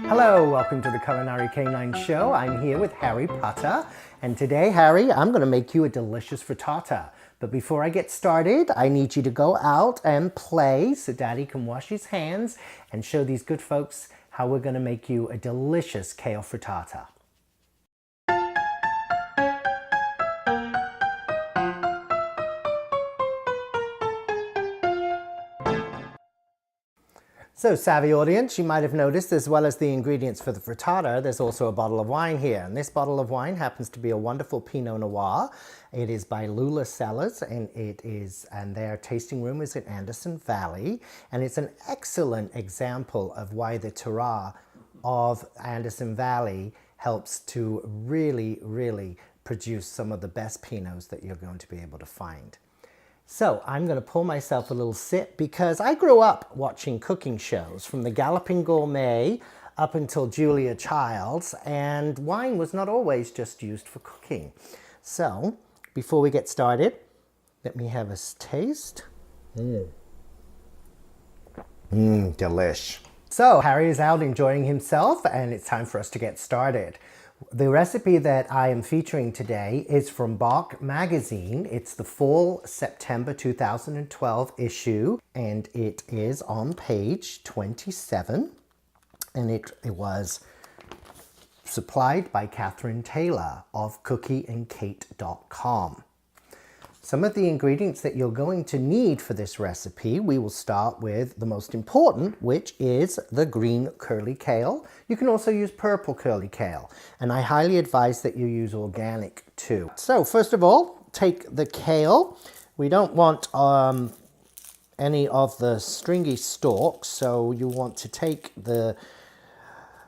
Hello, welcome to the Culinary Canine Show. I'm here with Harry Potter, and today, Harry, I'm going to make you a delicious frittata. But before I get started, I need you to go out and play so Daddy can wash his hands and show these good folks how we're going to make you a delicious kale frittata. So, savvy audience, you might have noticed, as well as the ingredients for the frittata, there's also a bottle of wine here. And this bottle of wine happens to be a wonderful Pinot Noir. It is by Lula Cellars, and their tasting room is in Anderson Valley. And it's an excellent example of why the terroir of Anderson Valley helps to really, really produce some of the best Pinots that you're going to be able to find. So I'm going to pour myself a little sip because I grew up watching cooking shows from the Galloping Gourmet up until Julia Childs, and wine was not always just used for cooking. So before we get started, let me have a taste. Delish. So Harry is out enjoying himself, and it's time for us to get started. The recipe that I am featuring today is from Bach Magazine. It's the fall September 2012 issue, and it is on page 27, and it was supplied by Catherine Taylor of cookieandkate.com. Some of the ingredients that you're going to need for this recipe, we will start with the most important, which is the green curly kale. You can also use purple curly kale, and I highly advise that you use organic too. So first of all, take the kale. We don't want any of the stringy stalks, so you want to take the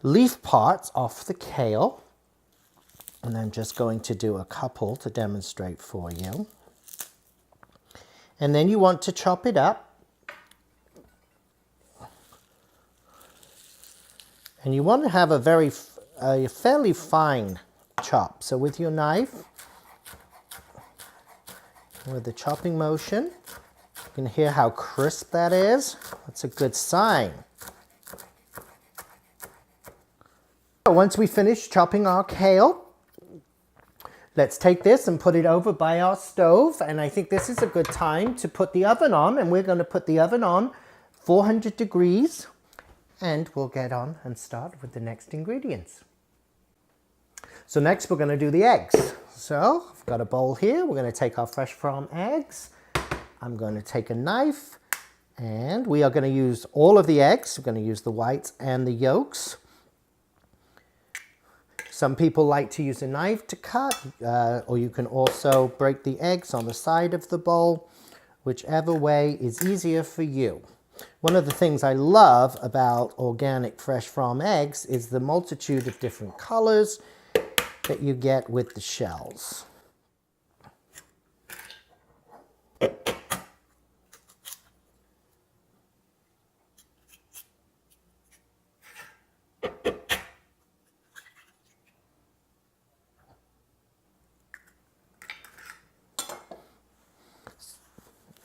leaf parts off the kale, and I'm just going to do a couple to demonstrate for you. And then you want to chop it up. And you want to have a fairly fine chop. So with your knife, with the chopping motion, you can hear how crisp that is. That's a good sign. Once we finish chopping our kale, let's take this and put it over by our stove, and I think this is a good time to put the oven on, and we're going to put the oven on 400 degrees, and we'll get on and start with the next ingredients. So next we're going to do the eggs. So I've got a bowl here. We're going to take our fresh farm eggs. I'm going to take a knife, and we are going to use all of the eggs. We're going to use the whites and the yolks. Some people like to use a knife to cut, or you can also break the eggs on the side of the bowl, whichever way is easier for you. One of the things I love about organic fresh farm eggs is the multitude of different colors that you get with the shells.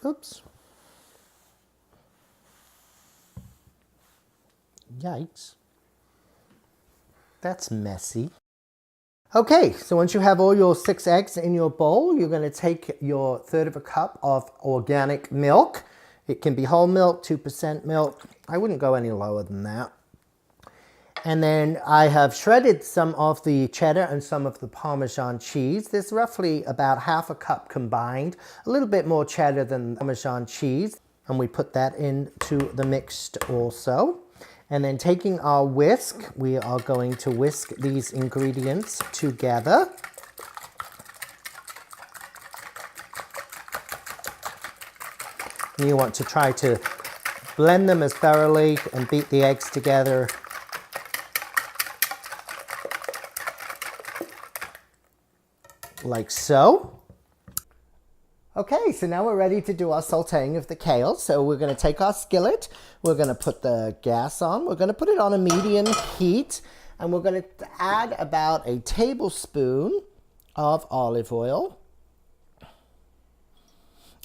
Oops. Yikes. That's messy. Okay, so once you have all your 6 eggs in your bowl, you're going to take your 1/3 cup of organic milk. It can be whole milk, 2% milk. I wouldn't go any lower than that. And then I have shredded some of the cheddar and some of the Parmesan cheese. There's roughly about 1/2 cup combined, a little bit more cheddar than Parmesan cheese. And we put that into the mix also. And then taking our whisk, we are going to whisk these ingredients together. And you want to try to blend them as thoroughly and beat the eggs together like so. Okay, so now we're ready to do our sauteing of the kale. So we're going to take our skillet, we're going to put the gas on, we're going to put it on a medium heat, and we're going to add about a tablespoon of olive oil.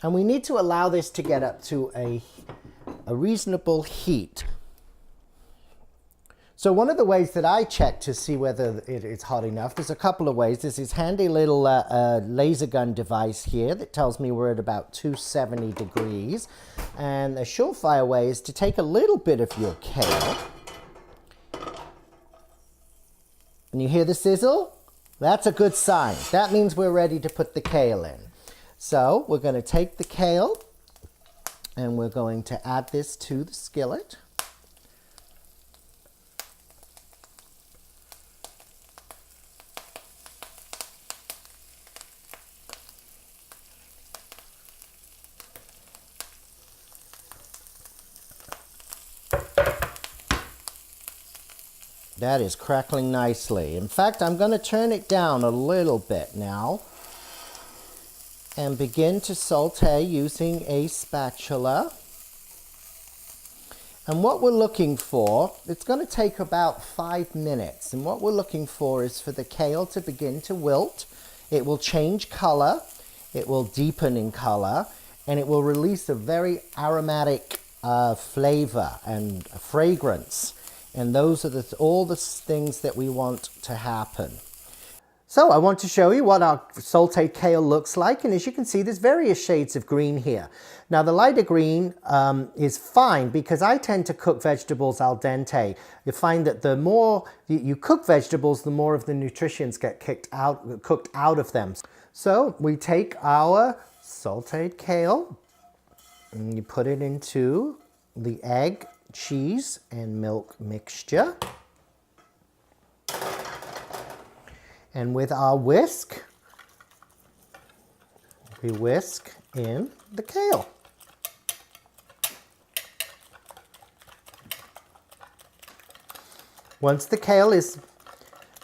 And we need to allow this to get up to a reasonable heat. So one of the ways that I check to see whether it is hot enough, there's a couple of ways. There's this handy little laser gun device here that tells me we're at about 270 degrees. And a surefire way is to take a little bit of your kale. And you hear the sizzle? That's a good sign. That means we're ready to put the kale in. So we're going to take the kale and we're going to add this to the skillet. That is crackling nicely. In fact, I'm going to turn it down a little bit now and begin to saute using a spatula. And what we're looking for, it's going to take about 5 minutes. And what we're looking for is for the kale to begin to wilt. It will change color, it will deepen in color, and it will release a very aromatic flavor and fragrance. And those are all the things that we want to happen. So I want to show you what our sauteed kale looks like. And as you can see, there's various shades of green here. Now the lighter green is fine because I tend to cook vegetables al dente. You find that the more you cook vegetables, the more of the nutrients get cooked out of them. So we take our sauteed kale and you put it into the egg, cheese, and milk mixture. And with our whisk, we whisk in the kale. Once the kale is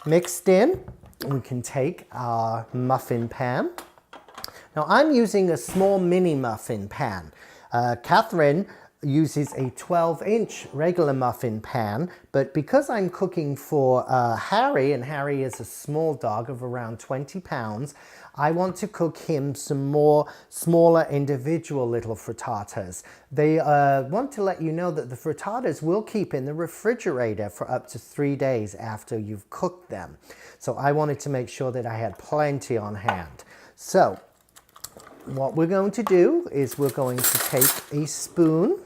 mixed in, we can take our muffin pan. Now I'm using a small mini muffin pan. Catherine uses a 12-inch regular muffin pan, but because I'm cooking for Harry, and Harry is a small dog of around 20 pounds, I want to cook him some more smaller individual little frittatas. They want to let you know that the frittatas will keep in the refrigerator for up to 3 days after you've cooked them. So I wanted to make sure that I had plenty on hand. So what we're going to do is we're going to take a spoon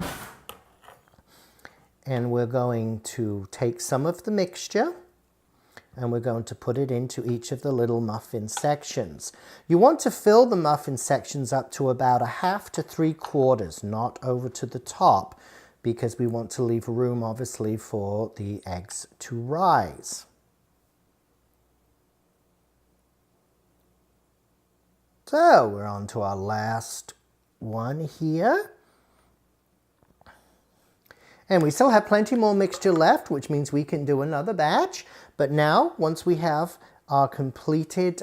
and we're going to take some of the mixture and we're going to put it into each of the little muffin sections. You want to fill the muffin sections up to about 1/2 to 3/4, not over to the top, because we want to leave room obviously for the eggs to rise. So we're on to our last one here. And we still have plenty more mixture left, which means we can do another batch. But now, once we have our completed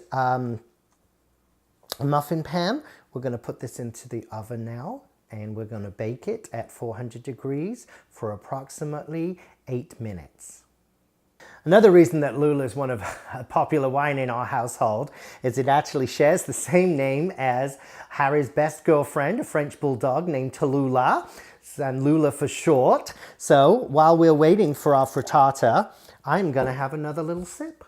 muffin pan, we're going to put this into the oven now. And we're going to bake it at 400 degrees for approximately 8 minutes. Another reason that Lula is one of a popular wine in our household is it actually shares the same name as Harry's best girlfriend, a French bulldog named Tallulah, and Lula for short. So while we're waiting for our frittata, I'm going to have another little sip.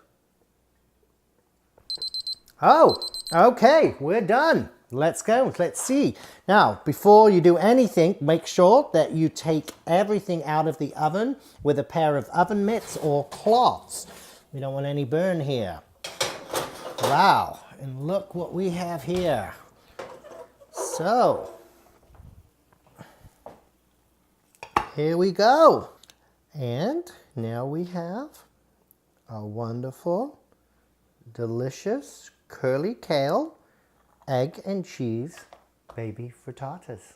Oh, okay, we're done. Let's go, let's see. Now, before you do anything, make sure that you take everything out of the oven with a pair of oven mitts or cloths. We don't want any burn here. Wow, and look what we have here. So, here we go. And now we have a wonderful, delicious, curly kale, egg and cheese baby frittatas.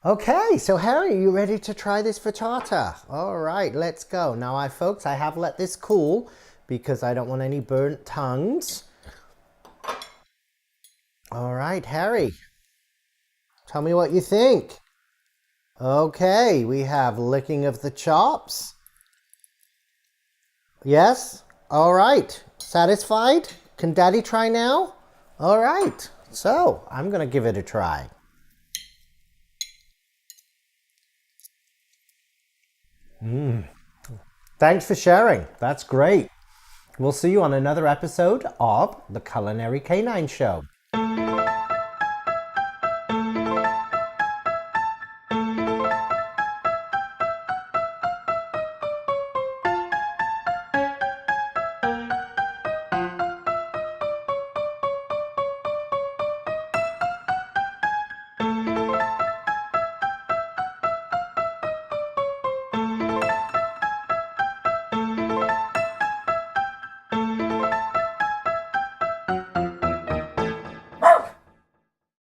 Okay, so Harry, you ready to try this frittata? All right, let's go. Now, folks, I have let this cool because I don't want any burnt tongues. All right, Harry, tell me what you think. Okay, we have licking of the chops. Yes? All right, satisfied? Can Daddy try now? All right, so I'm going to give it a try. Thanks for sharing. That's great. We'll see you on another episode of The Culinary Canine Show.